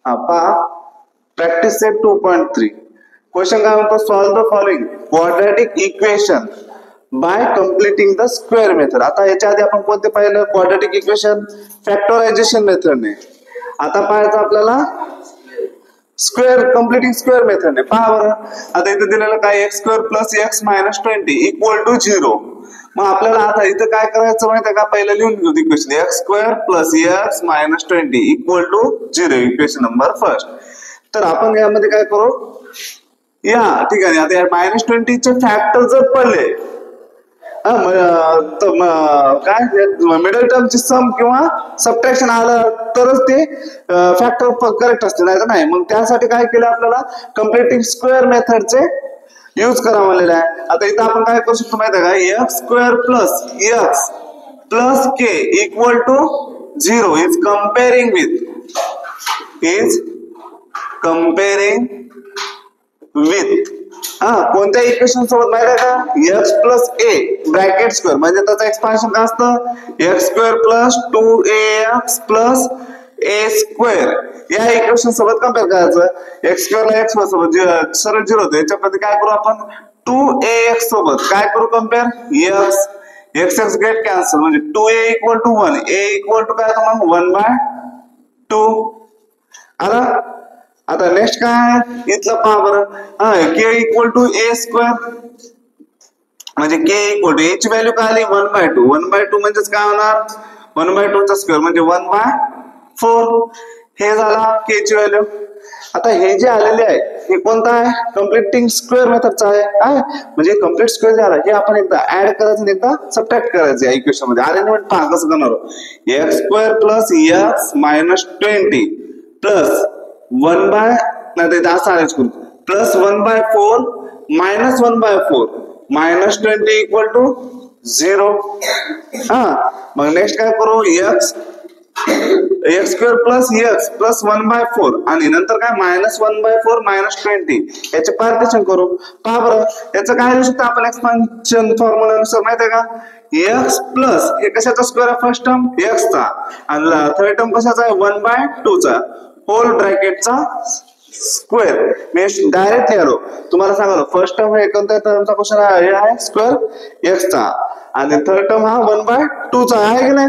हा पहा practice set 2.3 question काय म्हणतो solve the following quadratic equation by completing the square method. आता याच्या आधी आपण कोणते पाहिलं क्वाड्रॅटिक इक्वेशन फॅक्टरायझेशन मेथडने. आता पाहायचं आपल्याला स्क्वेअर कम्प्लिटिंग स्क्वेअर मेथडने. पहा बरं आता इथे दिलेलं काय X square plus X minus 20 equal to 0. मग आपल्याला आता इथं काय करायचं माहिती आहे का पहिलं लिहून घेऊ equation X square plus X minus 20 equal to 0 equation number first. तर आपण यामध्ये काय करू या ठिकाणी आता मायनस 20 चे फॅक्टर जर पडले काय मिडल टर्मची सम किंवा सबट्रॅक्शन आलं तरच ते फॅक्टर करेक्ट असते नाही तर नाही. मग त्यासाठी काय केलं आपल्याला कम्प्लिटिंग स्क्वेअर मेथडचे यूज करा म्हणलेलं आहे. आता इथं आपण काय करू शकतो माहिती आहे का X square plus X plus K equal to 0 is comparing with कोणत्या इक्वेशन सोबत माहिती आहे का X plus A bracket square म्हणजे त्याचं एक्सपान्शन काय असतं X square plus 2ax plus A square या इक्वेशन सोबत कम्पेअर करायचं. एक्स स्क्वेअर ला एक्स सोबत सरळ 0 होतं. याच्यामध्ये काय करू आपण 2ax सोबत काय करू compare X X get cancel म्हणजे 2a equal to 1 a equal to काय होतं मग 1/2 आला. आता नेक्स्ट काय इथलं पहा बरं के इक्वल टू ए स्क्वेअर म्हणजे के इक्वल टू ए ची व्हॅल्यू काय आली 1/2 1/2 म्हणजेच काय होणार 1/2 चा स्क्वेअर म्हणजे 1/4 हे झाला के ची व्हॅल्यू. आता हे जे आलेले आहे हे कोणतं आहे कम्प्लिटिंग स्क्वेअर मेथडचं आहे म्हणजे कम्प्लीट स्क्वेअर झाला हे आपण एकदा ऍड करायचं आणि एकदा सबट्रॅक्ट करायचं या इक्वेशन मध्ये. अरेंजमेंट पहा कसं करणार X square plus X minus 20 plus 1/नाही असं अरेंज करू plus 1/4 minus 1/4 minus 20 equal to 0. मग नेक्स्ट काय करू X square plus X plus 1/4 आणि नंतर काय मायनस 1/4 मायनस 20 याचे पार्टिशन करू. पहा बरं याचं काय लिहू शकतो आपण एक्सपान्शन फॉर्म्युलानुसार माहिती आहे का एक्स प्लस हे कशाचा स्क्वेअर आहे फर्स्ट टर्म एक्स चा आणि थर्ड टर्म कशाचा आहे 1/2 चा होल ब्रॅकेटचा स्क्वेअर. मी डायरेक्ट लिहिलो तुम्हाला सांगालो फर्स्ट टर्म हे कोणत्या टर्मचा क्वेश्चन आहे स्क्वेअर एक्स चा आणि थर्ड टर्म हा 1/2 चा आहे की नाही.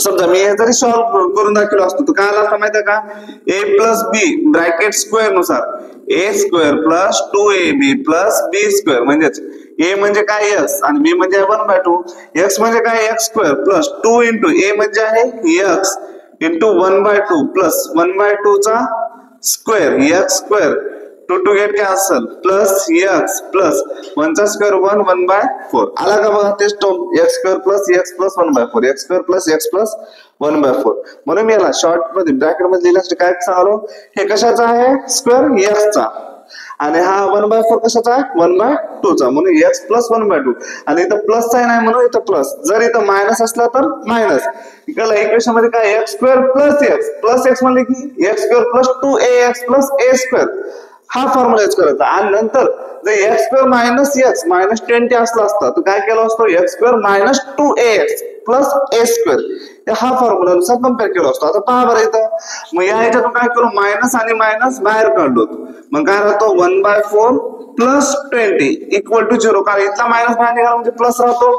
समजा मी हे जरी सॉल्व्ह करून दाखवलो असतो तर काय आला माहिती आहे का ए प्लस बी ब्रॅकेट स्क्वेअर नुसार ए स्क्वेअर प्लस 2ab प्लस बी स्क्वेअर म्हणजेच ए म्हणजे काय एक्स आणि बी म्हणजे 1/2 एक्स म्हणजे काय एक्स स्क्वेअर प्लस 2 इंटू ए म्हणजे आहे एक्स इंटू 1/2 प्लस 1/2 चा square x square 2 get cancel plus X plus 1 चा स्क्वेअर 1/4 आला का बघा तेच term x square plus X plus 1/4 x square plus X plus 1/4 म्हणून मी याला शॉर्ट मध्ये ब्रॅकेट मध्ये लिहिण्यासाठी काय सांगलो हे कशाचा आहे स्क्वेअर एक्स चा आणि हा 1/4 कशाचा आहे 1/2 चा म्हणून एक्स प्लस 1/2 आणि इथं प्लस साइन आहे म्हणून इथं प्लस जर इथं मायनस असला तर मायनस. इकडे इक्वेशन मध्ये काय एक्स स्क्वेअर प्लस एक्स म्हणले की X square plus 2ax plus A square हा फॉर्म्युला यूज करायचा आणि नंतर जर X square minus X minus 20 असला असता तर काय केलं असतं X square minus 2ax plus A square हा फॉर्म्युला नुसार कम्पेअर केला असतो. आता पहा बरं इथं मग या ह्याच्यातून काय करू मायनस आणि मायनस बाहेर काढलो मग काय राहतो 1/4 प्लस 20 इक्वल टू 0 कारण इथला मायनस बाहेर निघाला म्हणजे प्लस राहतो.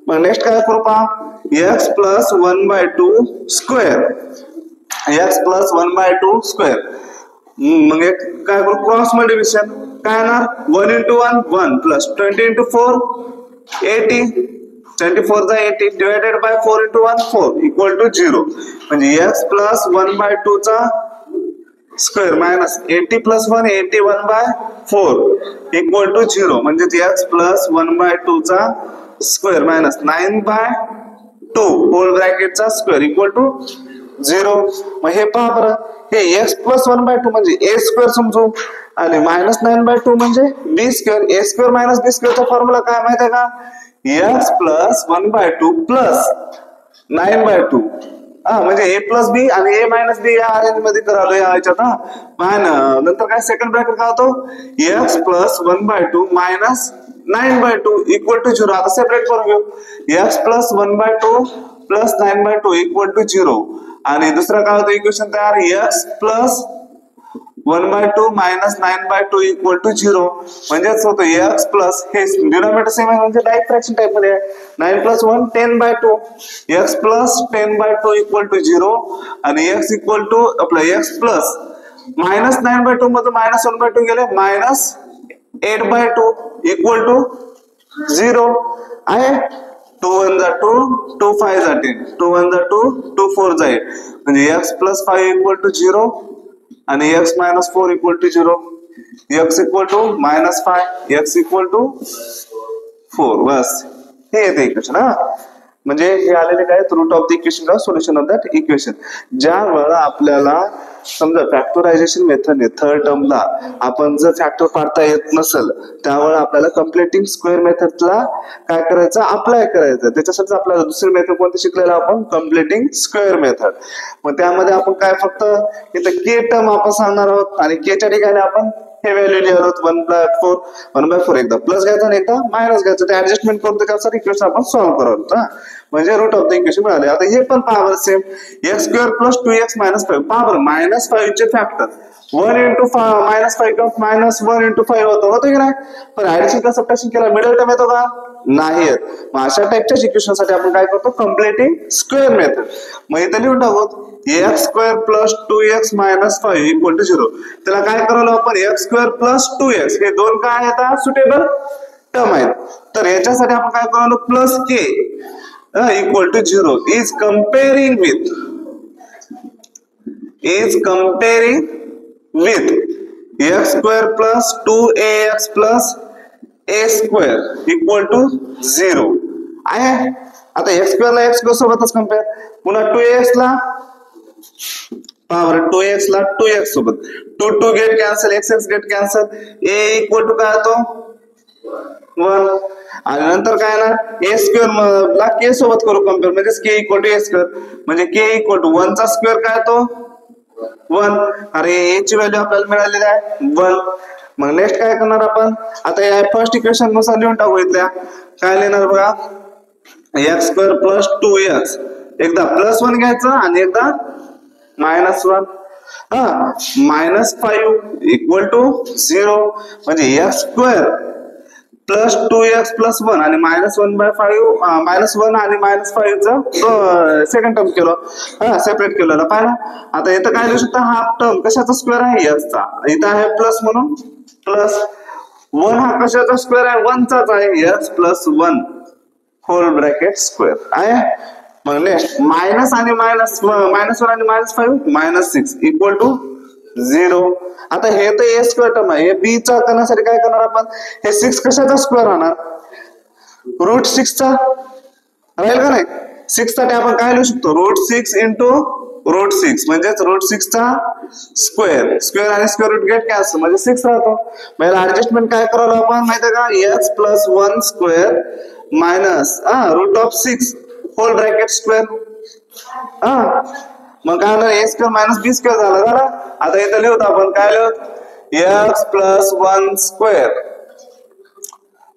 मग नेक्स्ट काय करू पहा x plus 1/2 square x plus 1/2 square मग एक काय करू क्रॉस मल्टिप्लिकेशन काय येणार 1 इंटू 1 1 प्लस 20 इंटू 4 80 24 चा 80 divided by 4 into 1 4 equal to 0 म्हणजे एक्स प्लस 1/2 चा square minus 80 plus 1 81/4 equal to 0 म्हणजे एक्स प्लस 1/2 चा स्क्वेअर मायनस 9/2 होल ब्रॅकेटचा स्क्वेअर इक्वल टू 0. मग हे पहा बरं हे एक्स प्लस 1/2 म्हणजे ए स्क्वेअर समजू आणि मायनस 9/2 म्हणजे बी स्क्वेअर ए स्क्वेअर मायनस बी स्क्वेअरचा फॉर्म्युला काय माहिती आहे का एक्स प्लस 1/2 प्लस 9/2 म्हणजे ए प्लस बी आणि ए मायनस बी या अरेंज मध्ये करालो या ह्याच्यात नंतर काय सेकंड ब्रॅकेट काय होतो X plus 1/2 minus 9/2 equal to 0. आता सेपरेट करून घेऊ X plus 1/2 plus 9/2 equal to 0 आणि दुसरा काय होतं इक्वेशन तयार x plus 1/2 minus 9/2 equal to 0 म्हणजेच होतं x प्लस हे डिनॉमिनेटर सेम आहे म्हणजे डायरेक्ट फ्रॅक्शन टाइप मध्ये आहे 9 plus 1 10/2 x plus 10/2 equal to 0 आणि x इक्वल टू आपला x प्लस मायनस 9/2 मधून मायनस 1/2 गेले मायनस 8/2 इक्वल टू 0 आहे 2 1 जा 2 2 5 जा 10 2 1 जा 2 2 4 जा 8 म्हणजे x प्लस 5 इक्वल टू 0 आणि x minus 4 equal to 0 x equal to minus 5 x equal to 4 बस हे येते इक्वेशन हा म्हणजे हे आलेले काय root of the equation solution of that equation ज्या वेळा आपल्याला समजा फॅक्टरायझेशन मेथडने थर्ड टर्मला आपण जर फॅक्टर पाडता येत नसेल त्यावेळेला आपल्याला कम्प्लिटिंग स्क्वेअर मेथडला काय करायचं अप्लाय करायचं त्याच्यासाठी आपल्याला दुसरी मेथड कोणती शिकलेला आपण कम्प्लिटिंग स्क्वेअर मेथड मग त्यामध्ये आपण काय फक्त इथं के टर्म आपण सांगणार आहोत आणि के च्या ठिकाणी आपण हे व्हॅल्यू लिहिणार आहोत 1/4 एकदा प्लस घ्यायचं आणि एकदा मायनस घ्यायचं ते ऍडजस्टमेंट करून त्यासाठी इक्वेशन आपण सॉल्व्ह करत म्हणजे रूट ऑफ द इक्वेशन मिळाले आता हे पण पहा same x square plus 2x minus 5 पहा बरं मायनस 5 चे factor 1 into minus 5 minus 1 into 5 होतो की नाही पण ऍडिशन का सबट्रॅक्शन केला मिडल टर्म येतो का नाही येत मग अशा टाइपच्या इक्वेशन साठी आपण काय करतो कम्प्लिटिंग स्क्वेअर मेथड मग इथे लिहून टाकू x square plus 2x minus 5 equal to 0 त्याला काय करायला आपण x स्क्वेअर प्लस 2x हे दोन काय आहेत सुटेबल टर्म आहेत तर याच्यासाठी आपण काय करायला plus k equal to 0 is comparing with x square plus 2ax plus a square equal to 0 आहे आता x square ला x square सोबतच कंपेअर पुन्हा 2ax ला पॉवर 2x ला 2x सोबत 2 get cancel x get cancel a equal to काय होतो 1 आणि नंतर काय ना a स्क्वेअर ला k सोबत करू कंपेअर म्हणजे k equal to a square म्हणजे k इक्वल टू 1 चा स्क्वेअर काय तो 1 अरे a ची व्हॅल्यू आपल्याला मिळालेली आहे 1 मग नेक्स्ट काय करणार आपण आता या फर्स्ट इक्वेशन नुसार लिहून टाकू इथल्या काय लिहिणार बघा x स्क्वेअर प्लस 2x एकदा प्लस 1 घ्यायचं आणि एकदा मायनस 1 मायनस 5 इक्वल टू 0 म्हणजे x square plus 2x plus 1 आणि मायनस 1/5 मायनस 1 आणि मायनस 5 चं सेकंड टर्म केलं सेपरेट केलेलं पाहिलं आता इथं काय लिहू शकता हाफ टर्म कशाचा स्क्वेअर आहे x चा इथं आहे प्लस म्हणून प्लस 1 हा कशाचा स्क्वेअर आहे 1 चाच आहे x plus 1 whole bracket square आहे मग नेक्स्ट मायनस आणि मायनस 1 आणि मायनस 5 मायनस 6 इक्वल टू 0 आता हे तर a स्क्वेअर टर्म आहे हे b चा करण्यासाठी काय करणार आपण हे 6 कशाचा स्क्वेअर राहणार रूट 6 चा राहील का नाही 6 साठी आपण काय लिहू शकतो रूट 6 इंटू रूट 6 म्हणजेच रूट 6 चा स्क्वेअर स्क्वेअर आणि स्क्वेअर रूट गेट कॅन्सल म्हणजे 6 राहतो मग ऍडजस्टमेंट काय करावं आपण माहिती का x plus 1 square minus root of 6 whole bracket square मग काय होणार a square minus b square झाला ना आता इथं लिहूत आपण काय लिहूत x प्लस 1 स्क्वेअर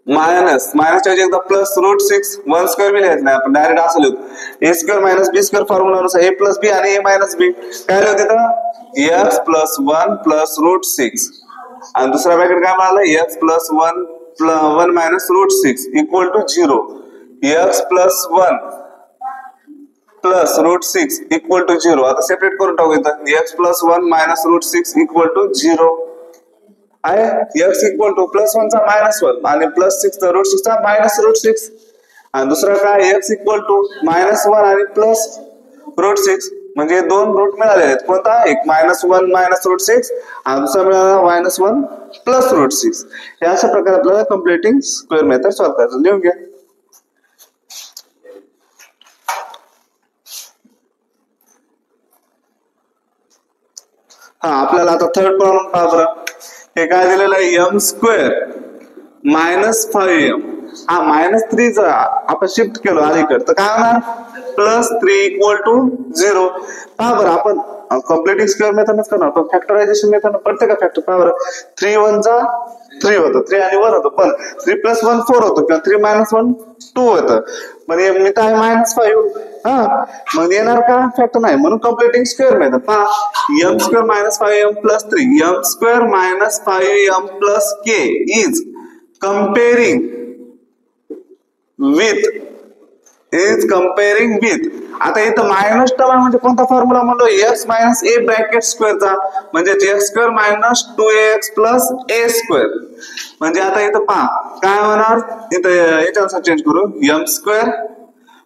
मायनस मायनसच्या एकदा प्लस रूट 6 1 स्क्वेअर बी लिहायचं नाही आपण डायरेक्ट असं लिहू a square minus b square formula नुसार a प्लस b आणि a मायनस b काय लिहूत इथं x प्लस 1 प्लस रूट 6 आणि दुसरा ब्रॅकेट काय मिळालं x plus 1 minus root 6 equal to 0 x plus 1 plus root 6 equal to 0 आता सेपरेट करून टाकू इथं x plus 1 minus root 6 equal to 0 आहे x इक्वल टू प्लस 1 चा मायनस 1 आणि प्लस 6 चा रूट 6 चा मायनस रूट 6 आणि दुसरा काय x इक्वल टू मायनस 1 आणि प्लस रूट 6 म्हणजे दोन रूट मिळाले आहेत कोणता एक मायनस 1 मायनस रूट 6 आणि दुसरा मिळाला मायनस 1 प्लस रूट 6 हे अशा प्रकारे आपल्याला कम्प्लिटिंग स्क्वेअर मेथड सॉल्व्ह करायचं लिहून घ्या आपल्याला आता थर्ड प्रॉब्लेम पहा बरं हे काय दिलेलं आहे m square minus 5m minus 3 चा आपण शिफ्ट केलो अलीकडे तर काय होणार प्लस 3 इक्वल टू 0 पहा बरं आपण कम्प्लिटिंग स्क्वेअर मेथडच करणार पण फॅक्टरायझेशन मेथड प्रत्येक फॅक्टर पहा बरं 3 1 चा 3 होतं 3 आणि 1 होतं पण 3 प्लस 1 4 होतं किंवा 3 मायनस 1 2 होतं म्हणजे मी तर आहे मायनस 5 हा मग येणार का फॅक्टर नाही म्हणून कम्प्लिटिंग स्क्वेअर मिळतं पहा m square minus 5m plus 3 m square minus 5m plus k is comparing with आता इथं मायनस टर्म म्हणजे कोणता फॉर्म्युला म्हणलो x मायनस a ब्रॅकेट स्क्वेअरचा म्हणजे x square minus 2ax plus a square म्हणजे आता इथं पहा काय होणार इथं याच्यानुसार चेंज करू m square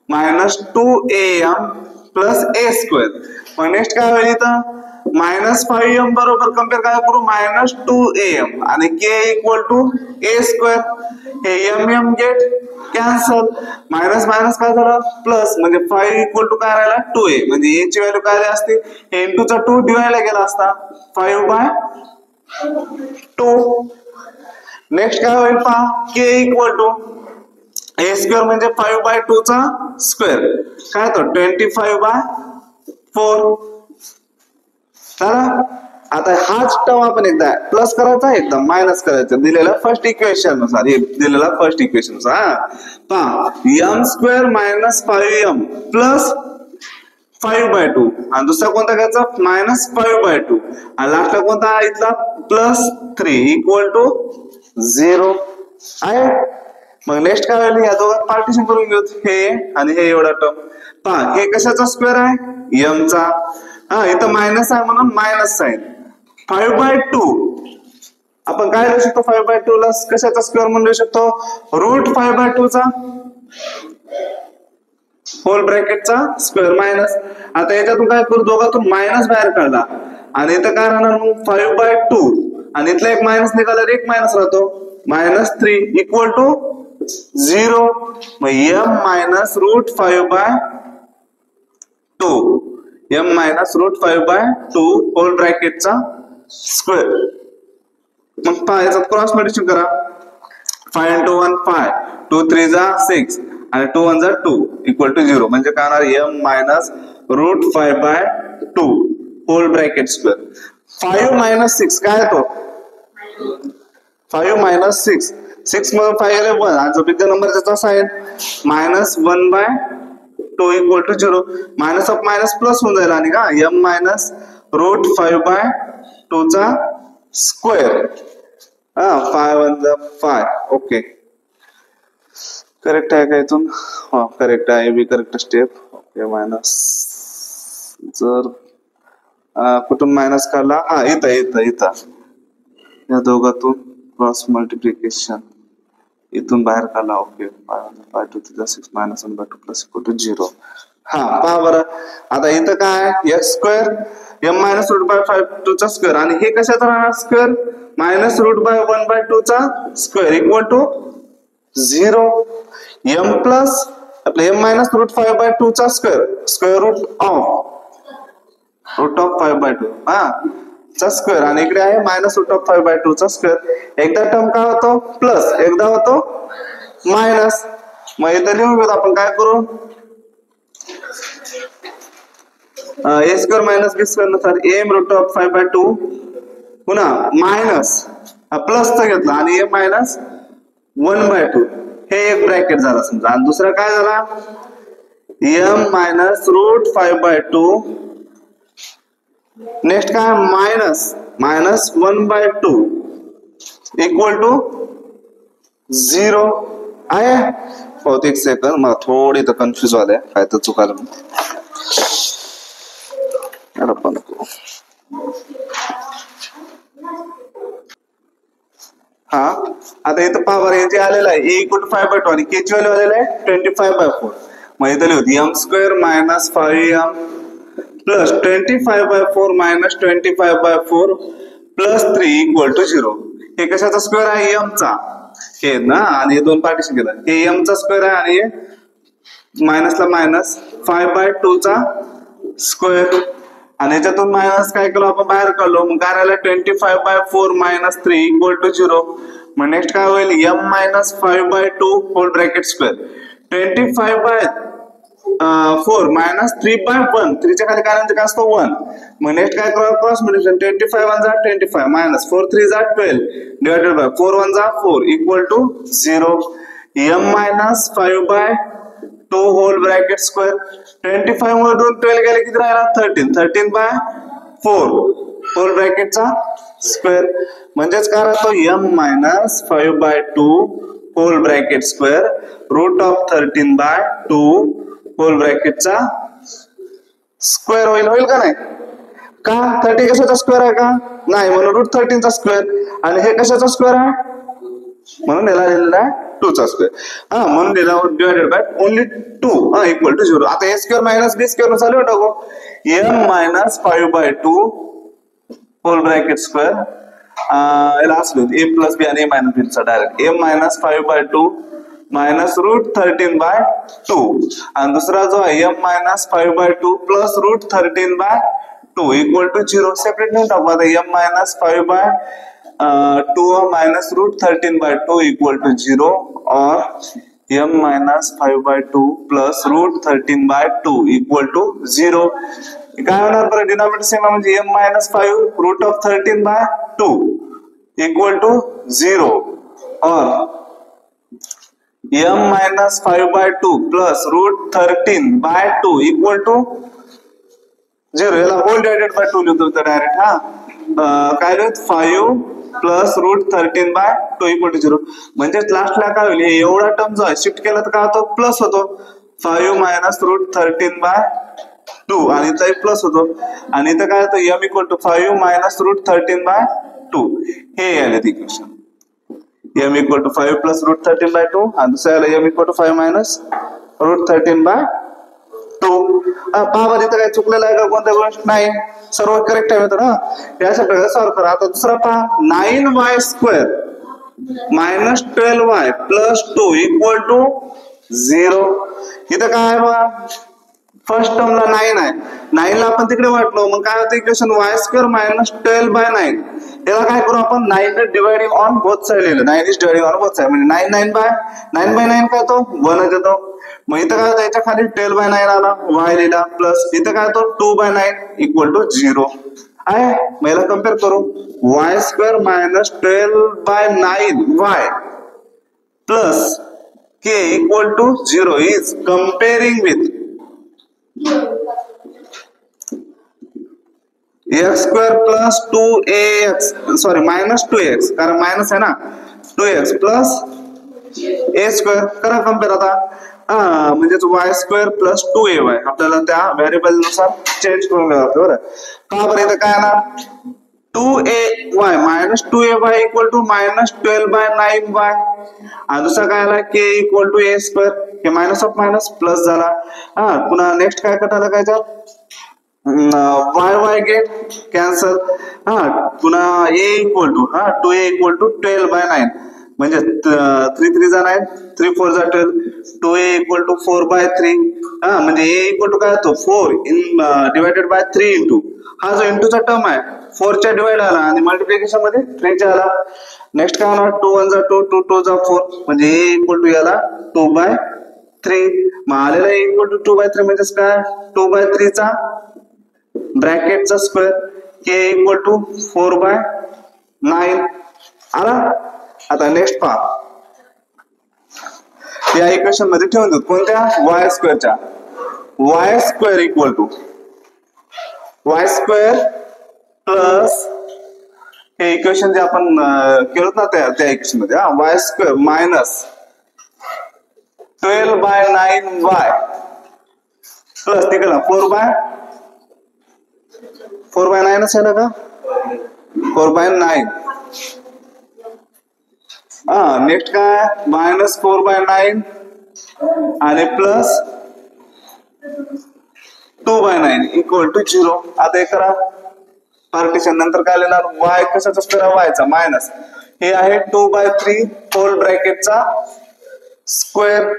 minus 2am plus a square मग नेक्स्ट काय होईल इथं मायनस 5m बरोबर कम्पेअर काय करू मायनस 2am आणि k equal to a square हे m get cancel minus minus काय झालं प्लस म्हणजे 5 इक्वल टू काय राहिला 2a म्हणजे a ची व्हॅल्यू काय असते हे इंटू चा 2 डिवाइड गेला असता 5/2 नेक्स्ट काय होईल पहा k equal to a square म्हणजे 5/2 चा स्क्वेअर काय तो 25/4 चला आता हाच टर्म आपण एकदा प्लस करायचा एकदा मायनस करायचं दिलेला फर्स्ट इक्वेशन नुसार हे दिलेला फर्स्ट इक्वेशन नुसार पहा m square minus 5m plus 5/2 आणि दुसरा कोणता घ्यायचा मायनस 5/2 आणि लास्टला कोणता इथला प्लस 3 इक्वल टू 0 आहे मग नेक्स्ट काय होईल या दोघात पार्टिशन करून घेऊ हे आणि हे एवढा टर्म पहा हे कशाचा स्क्वेअर आहे m चा हा इथं मायनस आहे म्हणून मायनस साइन 5/2 आपण काय लिहू शकतो 5/2 ला कशाचा स्क्वेअर म्हणून लिहू शकतो रूट 5/2 चा होल ब्रॅकेटचा स्क्वेअर मायनस आता याच्यातून काय करू दोघातून मायनस बाहेर काढला आणि इथं काय राहणार मग 5/2 आणि इथला एक मायनस निघाला एक मायनस राहतो -3 इक्वल टू 0 मग m minus root 5/2 m minus root 5/2 whole ब्रॅकेटचा स्क्वेअर मग पहा याचा क्रॉस मल्टिप्लिकेशन करा 5 into 1 5 2 3 जा 6 आणि 2 1 जा 2 इक्वल टू 0 म्हणजे काय होणार m minus root 5/2 whole bracket square 5 minus 6 काय तो 5 मायनस 6 6 मधून 5 गेले 1 आणि जो बिग नंबर त्याचा sign minus 1/2 equal to 0 minus of minus plus होऊन जाईल आणि का m मायनस रूट 5/2 चा स्क्वेअर 5 1 5 ओके करेक्ट आहे का इथून हा करेक्ट आहे बी करेक्ट स्टेप ओके मायनस जर कुठून मायनस काढला हा इथं या दोघातून क्रॉस मल्टिप्लिकेशन इथून बाहेर काढला okay 5 2 3 6 minus 1/2 plus equal to 0 हा पहा बरं आता इथं काय x square m minus root by 5/2 चा स्क्वेअर आणि हे कशाचा राहणार स्क्वेअर मायनस रूट बाय 1/2 चा square equal to 0 m plus आपले m मायनस रूट 5/2 चा स्क्वेअर रूट ऑफ 5/2 हा चा स्क्वेअर आणि इकडे आहे मायनस रूट ऑफ 5/2 चा स्क्वेअर एकदा टर्म काय होतो प्लस एकदा होतो मायनस मग इथं लिहून घेऊ आपण काय करू a square minus b square नुसार m रूट ऑफ 5/2 पुन्हा मायनस प्लस चा घेतला आणि m मायनस 1/2 हे एक ब्रॅकेट झाला समजा आणि दुसरा काय झाला m मायनस रूट 5/2 नेक्स्ट काय मायनस 1/2 इक्वल टू 0 आहे बहुत एक सेकंड मला थोडी तर कन्फ्युज झाले काय तर चुकालं हा आता इथं पॉवर हे जे आलेलं आहे a इक्वल टू 5/2 आणि k ची व्हॅल्यू आलेलं आहे 25/4 मग इथं लिहू m square minus 5m plus 25/4 minus 25/4 plus 3 equal to 0 हे कशाचा स्क्वेअर आहे m चा हे ना आणि हे दोन पार्टिशन केलं हे m चा स्क्वेअर आहे आणि हे मायनसला मायनस 5/2 चा स्क्वेअर आणि याच्यातून मायनस काय केलं आपण बाहेर काढलो मग काय राहिलं 25/4 मायनस 3 इक्वल टू 0 मग नेक्स्ट काय होईल m minus 5/2 whole bracket square 25/4 minus 3/1 3 च्या खाली काय काय असतो 1 मग नेक्स्ट काय करू क्रॉस मल्टिप्लिकेशन 25 1 जा 25 मायनस 4 3 जा 12 डिवाइडेड बाय 4 1 जा 4 equal to 0 m minus 5/2 2 whole bracket square 25 मधून 12 गेले किती राहिला 13 13 बाय 4 होल ब्रॅकेटचा स्क्वेअर म्हणजेच काय राहतो m minus 5 by 2 whole bracket square root of 13 by 2 whole ब्रॅकेटचा स्क्वेअर होईल का नाही का 30 कशाचा स्क्वेअर आहे का नाही म्हणून रूट 13 चा स्क्वेअर आणि हे कशाचा स्क्वेअर आहे म्हणून याला लिहिलेला आहे 2 चा स्क्वेअर म्हणून दिला divided by only 2 equal to 0 आता a square minus b square चालू टाकू m minus 5 by 2 whole bracket square याला असलो a प्लस b आणि a मायनस b चा direct m minus 5 by 2 minus root 13 by 2 आणि दुसरा जो आहे m minus 5 by 2 plus root 13 by 2 equal to 0 separate लिहून टाकू आता m minus 5 by 2 minus root 13 by 2 equal to 0 or m minus 5 by 2 plus root 13 by 2 equal to 0 काय होणार बरं डिनॉमिनेटर सेम आहे म्हणजे m minus 5 root of 13 by 2 equal to 0 or m minus 5 by 2 plus root 13 by 2 equal to 0 याला hole divided by 2 लिहितो तर direct काय लिहित 5 plus root 13 by 2 equal to 0 म्हणजे लास्टला काय होईल एवढा टर्म जो आहे शिफ्ट केला तर काय होतो प्लस होतो 5 मायनस रूट 13 बाय 2 आणि इथं प्लस होतो आणि इथं काय होतं m equal to 5 minus root 13 by 2 हे आले equation m equal to 5 plus root 13 by 2 आणि दुसऱ्या आलं m equal to 5 minus root 13 by 2 पहा बरं इथं काय चुकलेलं आहे का कोणत्या गोष्ट नाही सर्व करेक्ट आहे मित्र या अशा प्रकारे सॉल्व करा आता दुसरा पहा 9y square minus 12y plus 2 equal to 0 इथं काय आहे बघा फर्स्ट टर्मला 9 आहे 9 ला आपण तिकडे वाटलो मग काय होतं equation y square minus 12 by 9 याला काय करू आपण 9 ने डिवाइडिंग ऑन बोथ साइड लिहिलं 9 is dividing on both side म्हणजे 9 बाय 9 काय तो 1 येतो मग इथं काय होतं याच्या खाली 12 बाय 9 आला y लिहिला प्लस इथं काय होतं 2 बाय 9 इक्वल टू 0 आहे मग याला कम्पेअर करू y square minus 12 by 9y plus k equal to 0 is comparing with x square plus 2ax sorry minus 2x कारण मायनस आहे ना 2x प्लस a स्क्वेअर करा कम्पेअर आता म्हणजेच y स्क्वेअर प्लस 2ay आपल्याला त्या व्हेरिएबल नुसार चेंज करून घ्यावं लागतं बरं का बरं इथं काय येणार 2ay minus 2ay equal to minus 12 by 9y आणि दुसरा काय आला k equal to a square हे मायनस ऑफ मायनस प्लस झाला पुन्हा नेक्स्ट काय कटाला काय y गेट कॅन्सल पुन्हा a equal to 2a equal to 12 by 9 म्हणजे 3 3 जा 9 3 4 जा 12 2a इक्वल टू 4 बाय 3 म्हणजे a इक्वल टू काय होतो 4 इन डिवाइडेड बाय 3 इंटू हा जो इंटू चा टर्म आहे 4 च्या डिवाइड आला आणि मल्टिप्लिकेशन मध्ये 3 चा आला नेक्स्ट काय होणार 2 1 जा 2 2 2 जा 4 म्हणजे a इक्वल टू याला 2 बाय 3 मग आलेला a इक्वल टू 2 बाय 3 म्हणजे काय 2 बाय 3 चा ब्रॅकेटचा square k equal to 4 by 9 आला आता नेक्स्ट पहा या इक्वेशन मध्ये ठेवून देऊ कोणत्या y स्क्वेअरच्या y square equal to y square plus हे इक्वेशन जे आपण केलं ना त्या इक्वेशन मध्ये y square minus 12 by 9y plus तिकडे 4 बाय 9 असेल ना का 4 बाय 9 नेक्स्ट काय मायनस 4 बाय 9 आणि प्लस 2 बाय 9 इक्वल टू 0 आता हे करा पार्टिशन नंतर काय लिहिणार y कशाचा स्क्वेअर y चा मायनस हे आहे 2 बाय 3 होल ब्रॅकेटचा स्क्वेअर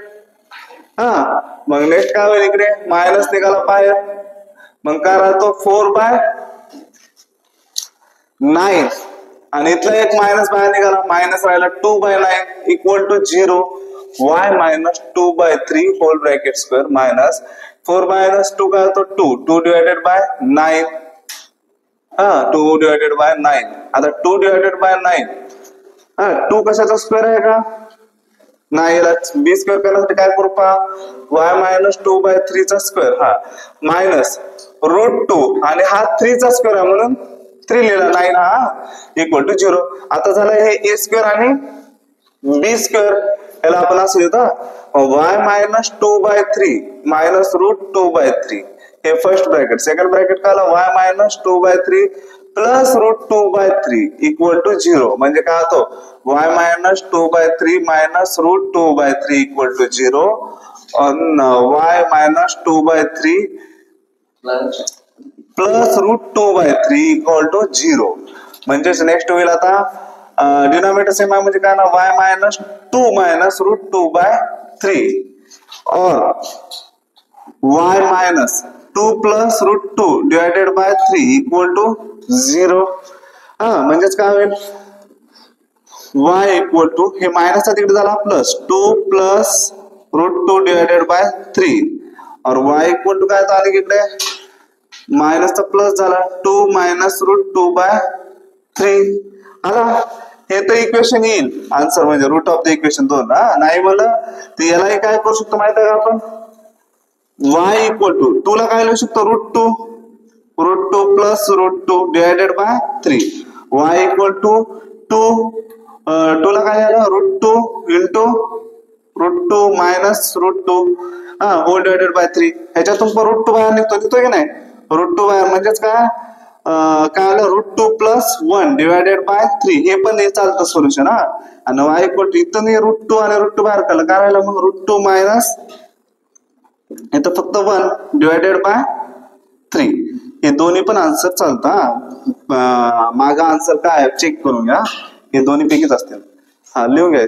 मग नेक्स्ट काय होईल इकडे मायनस निघाला बाहेर मग काय राहतो 4 बाय 9 आणि इथला एक मायनस बाहेर निघाला मायनस राहिला 2 by 9 equal to 0 y minus 2 by 3 whole bracket square minus 4 minus 2 काय होतो 2 2 डिवाइडेड बाय 9 2 डिवाइडेड बाय 9 आता 2 डिवाइडेड बाय 9 2 कशाचा स्क्वेअर आहे का नाही याला बी स्क्वेअर करण्यासाठी काय करू पहा वाय मायनस 2/3 चा स्क्वेअर हा मायनस √2 आणि हा 3 चा स्क्वेअर आहे म्हणून 3 लिहिला 9 हा इक्वल टू 0. आता झालं हे ए स्क्वेअर आणि बी स्क्वेअर याला आपण असं लिहितो वाय मायनस 2/3 मायनस √2/3 हे फर्स्ट ब्रॅकेट. सेकंड ब्रॅकेट काय आलं y minus 2/3 plus √2/3 equal to 0 म्हणजे काय होतो y minus 2/3 minus √2/3 equal to 0 y minus 2/3 plus √2/3 equal to 0. म्हणजेच नेक्स्ट होईल आता डिनॉमिनेटर सेम आहे म्हणजे काय ना वाय मायनस 2 मायनस √2/3 और y minus 2 plus √2 divided by 3 equal to 0. म्हणजेच काय होईल y इक्वल टू हे मायनसचा तिकडे झाला प्लस 2 प्लस √2 डिवायडेड बाय 3 और y इक्वल टू काय झालं इकडे मायनसचा प्लस झाला 2 मायनस √2/3 आला. हे तर इक्वेशन येईल आन्सर म्हणजे रूट ऑफ द इक्वेशन 2. नाही म्हणलं तर यालाही काय करू शकतो माहिती आहे का आपण y इक्वल टू 2 ला काय लिहू शकतो √2 plus √2 divided by 3 y equal to 2 ला काय झालं √2 into √2 minus √2 whole divided by 3 ह्याच्यातून पण √2 बाहेर निघतो की नाही √2 बाहेर म्हणजेच काय आलं √2 प्लस 1 डिवायडेड बाय 3 हे पण चालतं सोल्युशन आणि y इक्वल टू इथं √2 आणि √2 बाहेर काढलं काय राहिलं मग √2 मायनस इथं फक्त 1 डिवायडेड बाय 3 हे दोन्ही पण आन्सर चालतं. मागा आन्सर काय चेक करून घ्या हे दोन्ही पैकीच असतील. लिहून घ्या.